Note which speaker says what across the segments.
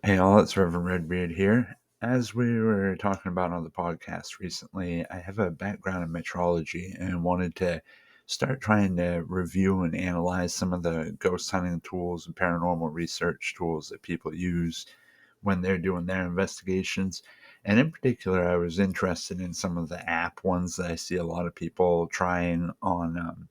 Speaker 1: Hey all, it's Reverend Redbeard here. As we were talking about on the podcast recently, I have a background in metrology and wanted to start trying to review and analyze some of the ghost hunting tools and paranormal research tools that people use when they're doing their investigations. And in particular, I was interested in some of the app ones that I see a lot of people trying on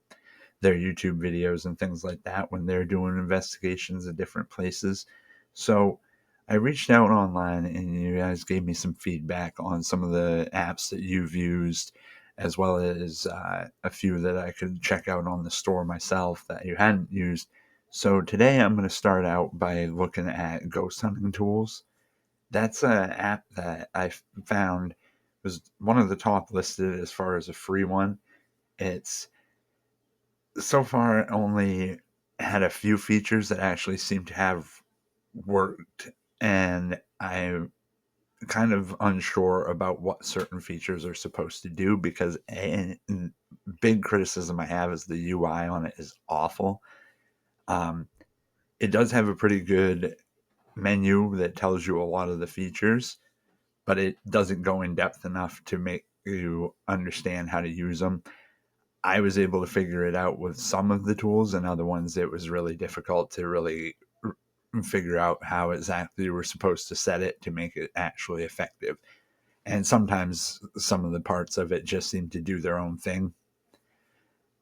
Speaker 1: their YouTube videos and things like that when they're doing investigations at different places. So I reached out online and you guys gave me some feedback on some of the apps that you've used, as well as a few that I could check out on the store myself that you hadn't used. So today I'm going to start out by looking at ghost hunting tools. That's an app that I found was one of the top listed as far as a free one. It's so far only had a few features that actually seem to have worked, and I'm kind of unsure about what certain features are supposed to do because a big criticism I have is the UI on it is awful. Um, it does have a pretty good menu that tells you a lot of the features, but it doesn't go in depth enough to make you understand how to use them. I was able to figure it out with some of the tools, and other ones it was really difficult to really figure out how exactly you were supposed to set it to make it actually effective. And sometimes some of the parts of it just seem to do their own thing.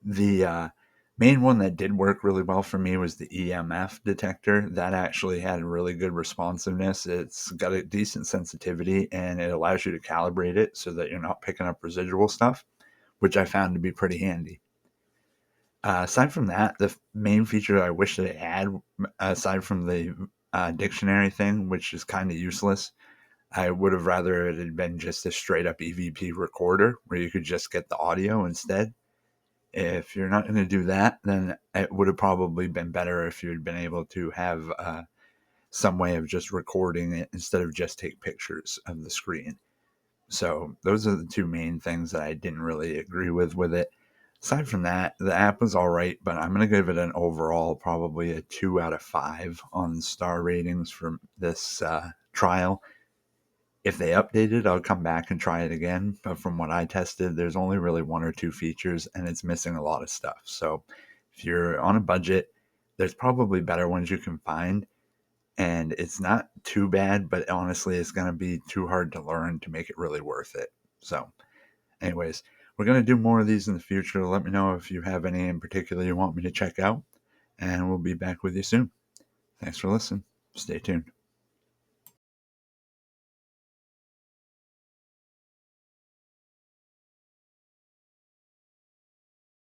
Speaker 1: The main one that did work really well for me was the EMF detector. That actually had really good responsiveness. It's got a decent sensitivity and it allows you to calibrate it so that you're not picking up residual stuff, which I found to be pretty handy. Aside from that, the main feature I wish they had, aside from the dictionary thing, which is kind of useless, I would have rather it had been just a straight up EVP recorder where you could just get the audio instead. If you're not going to do that, then it would have probably been better if you had been able to have some way of just recording it instead of just take pictures of the screen. So those are the two main things that I didn't really agree with it. Aside from that, the app was all right, but I'm going to give it an overall probably a 2 out of 5 on star ratings from this trial. If they update it, I'll come back and try it again. But from what I tested, there's only really one or two features and it's missing a lot of stuff. So if you're on a budget, there's probably better ones you can find. And it's not too bad, but honestly, it's going to be too hard to learn to make it really worth it. So, anyways, we're going to do more of these in the future. Let me know if you have any in particular you want me to check out, and we'll be back with you soon. Thanks for listening. Stay tuned.